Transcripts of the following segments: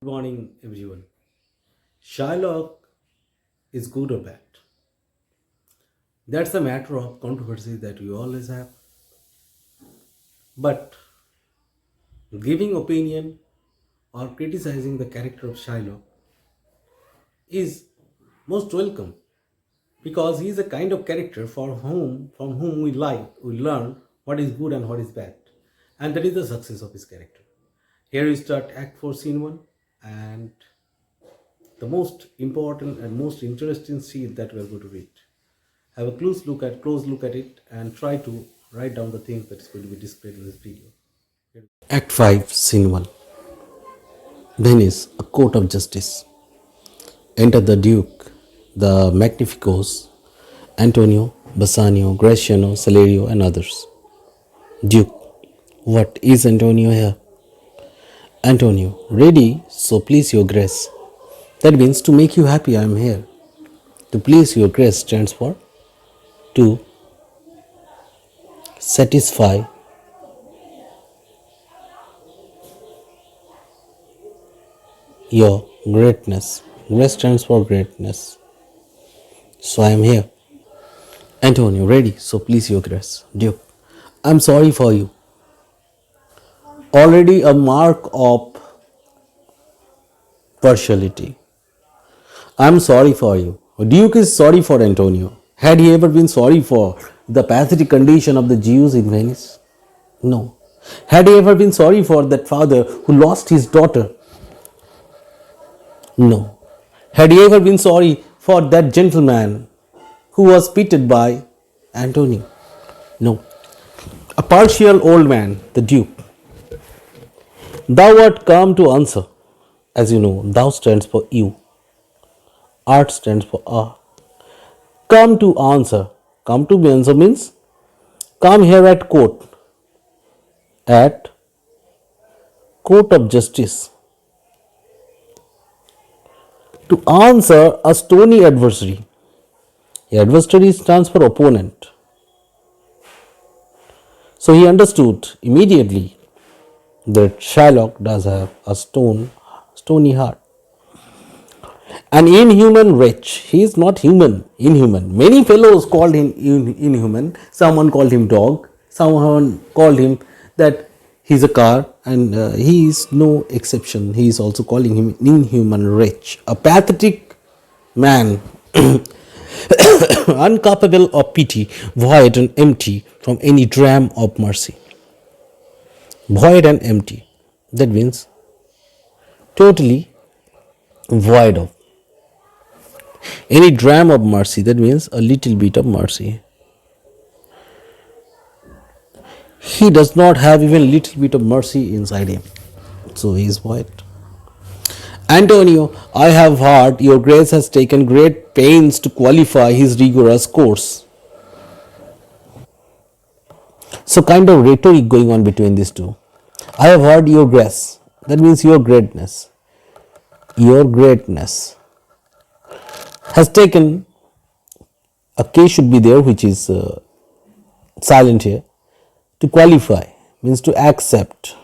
Good morning, everyone. Shylock is good or bad? That's a matter of controversy that we always have. But giving opinion or criticizing the character of Shylock is most welcome because he is a kind of character from whom we learn what is good and what is bad. And that is the success of his character. Here we start Act 4, Scene 1, and the most important and most interesting scene that we are going to read. Have a close look at it and try to write down the things that is going to be displayed in this video. Act 5, Scene 1. Venice, a court of justice. Enter the Duke, the Magnificos, Antonio, Bassanio, Graciano, Celerio, and others. Duke, what is Antonio here? Antonio, ready, so please your grace. That means to make you happy, I am here. To please your grace stands for to satisfy your greatness. Grace stands for greatness. So I am here. Antonio, ready, so please your grace. Duke, I am sorry for you. Already a mark of partiality. I am sorry for you. Duke is sorry for Antonio. Had he ever been sorry for the pathetic condition of the Jews in Venice? No. Had he ever been sorry for that father who lost his daughter? No. Had he ever been sorry for that gentleman who was pitied by Antonio? No. A partial old man, the Duke. Thou art come to answer. As you know, thou stands for you. Art stands for a. Come to answer. Come to answer means come here at court. At court of justice. To answer a stony adversary. Adversary stands for opponent. So he understood immediately that Shylock does have a stony heart. An inhuman wretch. He is not human, inhuman. Many fellows called him inhuman. Someone called him dog. Someone called him that he's a car, and he is no exception. He is also calling him inhuman wretch. A pathetic man, incapable of pity, void and empty from any dram of mercy. Void and empty. That means totally void of any dram of mercy. That means a little bit of mercy. He does not have even little bit of mercy inside him. So he is void. Antonio, I have heard your grace has taken great pains to qualify his rigorous course. So kind of rhetoric going on between these two. I have heard your grace. That means your greatness. Your greatness has taken, a K should be there which is silent here. To qualify means to accept.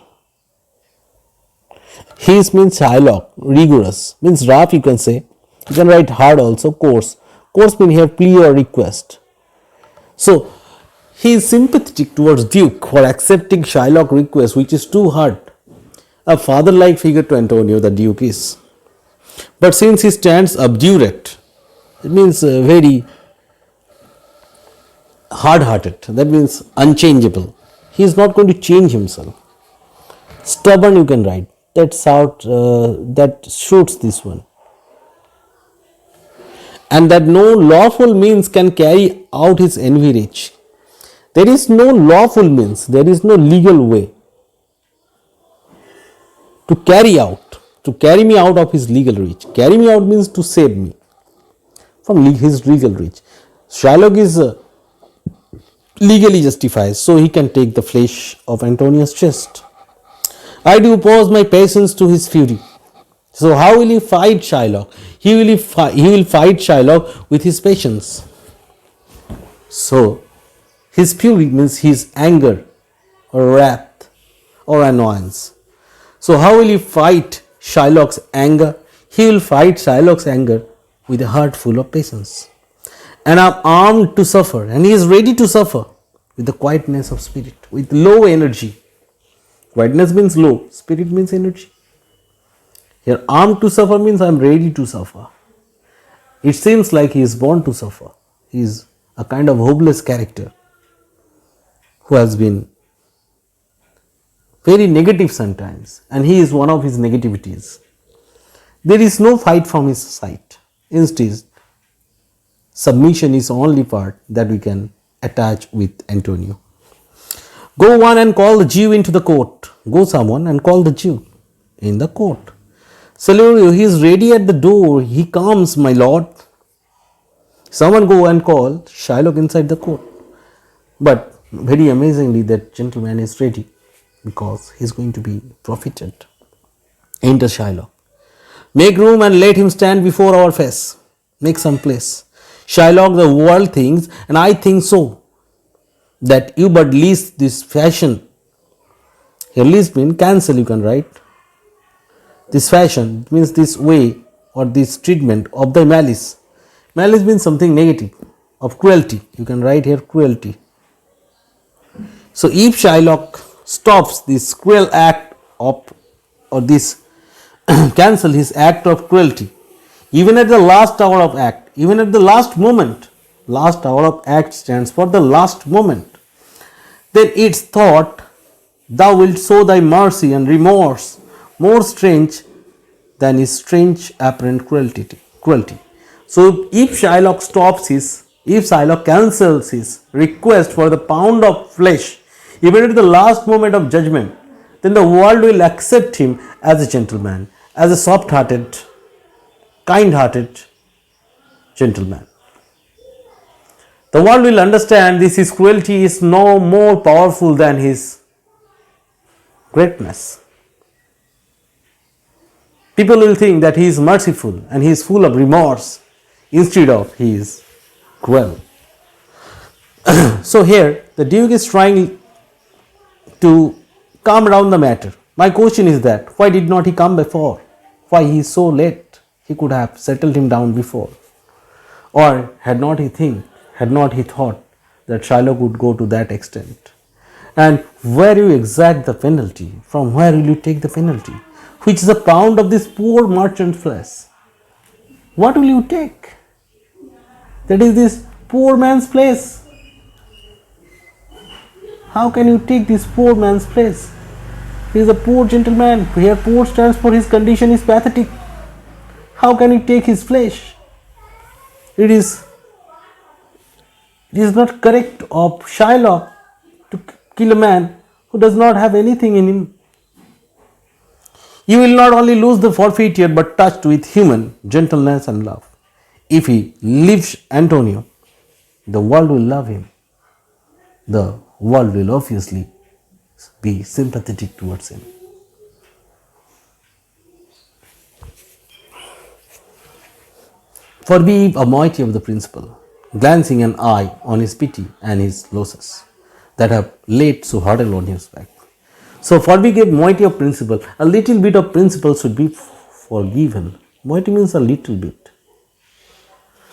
His means Shylock, rigorous means rough, you can say. You can write hard also. Course. Course means here plea or request. So he is sympathetic towards Duke for accepting Shylock request, which is too hard. A father-like figure to Antonio, the Duke is. But since he stands obdurate, it means very hard-hearted. That means unchangeable. He is not going to change himself. Stubborn, you can write. That shoots this one. And that no lawful means can carry out his envy reach. There is no lawful means. There is no legal way to carry me out of his legal reach. Carry me out means to save me from his legal reach. Shylock is legally justified, so he can take the flesh of Antonio's chest. I do oppose my patience to his fury. So how will he fight Shylock? He will fight Shylock with his patience. So his fury means his anger or wrath or annoyance. So how will he fight Shylock's anger. He will fight Shylock's anger with a heart full of patience. And I'm armed to suffer, and he is ready to suffer with the quietness of spirit, with low energy. Quietness means low, spirit means energy. Here, armed to suffer means I'm ready to suffer. It seems like he is born to suffer. He is a kind of hopeless character who has been very negative sometimes, and he is one of his negativities. There is no fight from his side. Instead, submission is the only part that we can attach with Antonio. Go one and call the Jew into the court. Go someone and call the Jew in the court. Salerio, he is ready at the door. He comes, my lord. Someone go and call Shylock inside the court. But very amazingly, that gentleman is ready because he is going to be profited. Enter Shylock. Make room and let him stand before our face. Make some place. Shylock, the world thinks, and I think so, that you but least this fashion. Here least means cancel, you can write. This fashion means this way or this treatment of the malice. Malice means something negative, of cruelty. You can write here cruelty. So if Shylock stops this cruel act of, or this cancel his act of cruelty, even at the last hour of act, even at the last moment, last hour of act stands for the last moment, then it's thought, thou wilt show thy mercy and remorse more strange than his strange apparent cruelty. So if Shylock stops if Shylock cancels his request for the pound of flesh, even at the last moment of judgment, then the world will accept him as a gentleman, as a soft-hearted, kind-hearted gentleman. The world will understand this his cruelty is no more powerful than his greatness. People will think that he is merciful and he is full of remorse instead of he is cruel. So here the Duke is trying to calm down the matter. My question is that why did not he come before? Why he is so late? He could have settled him down before. Or had not he thought that Shylock would go to that extent? And where you exact the penalty? From where will you take the penalty? Which is a pound of this poor merchant flesh? What will you take? That is this poor man's place. How can you take this poor man's place? He is a poor gentleman. Here poor stands for his condition is pathetic. How can you take his flesh? It is not correct of Shylock to kill a man who does not have anything in him. You will not only lose the forfeiture but touched with human gentleness and love. If he leaves Antonio, the world will love him. The world will obviously be sympathetic towards him. Forgive a moiety of the principle, glancing an eye on his pity and his losses that have laid so hard on his back. So forgive moiety of principle. A little bit of principle should be forgiven. Moiety means a little bit.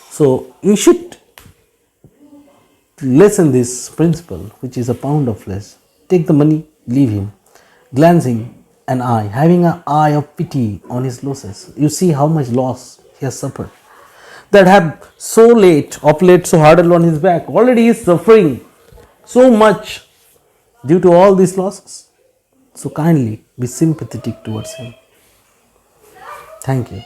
So you should lessen this principle, which is a pound of flesh. Take the money, leave him. Glancing an eye, having an eye of pity on his losses. You see how much loss he has suffered. That have so late so hard on his back. Already he is suffering so much due to all these losses. So kindly be sympathetic towards him. Thank you.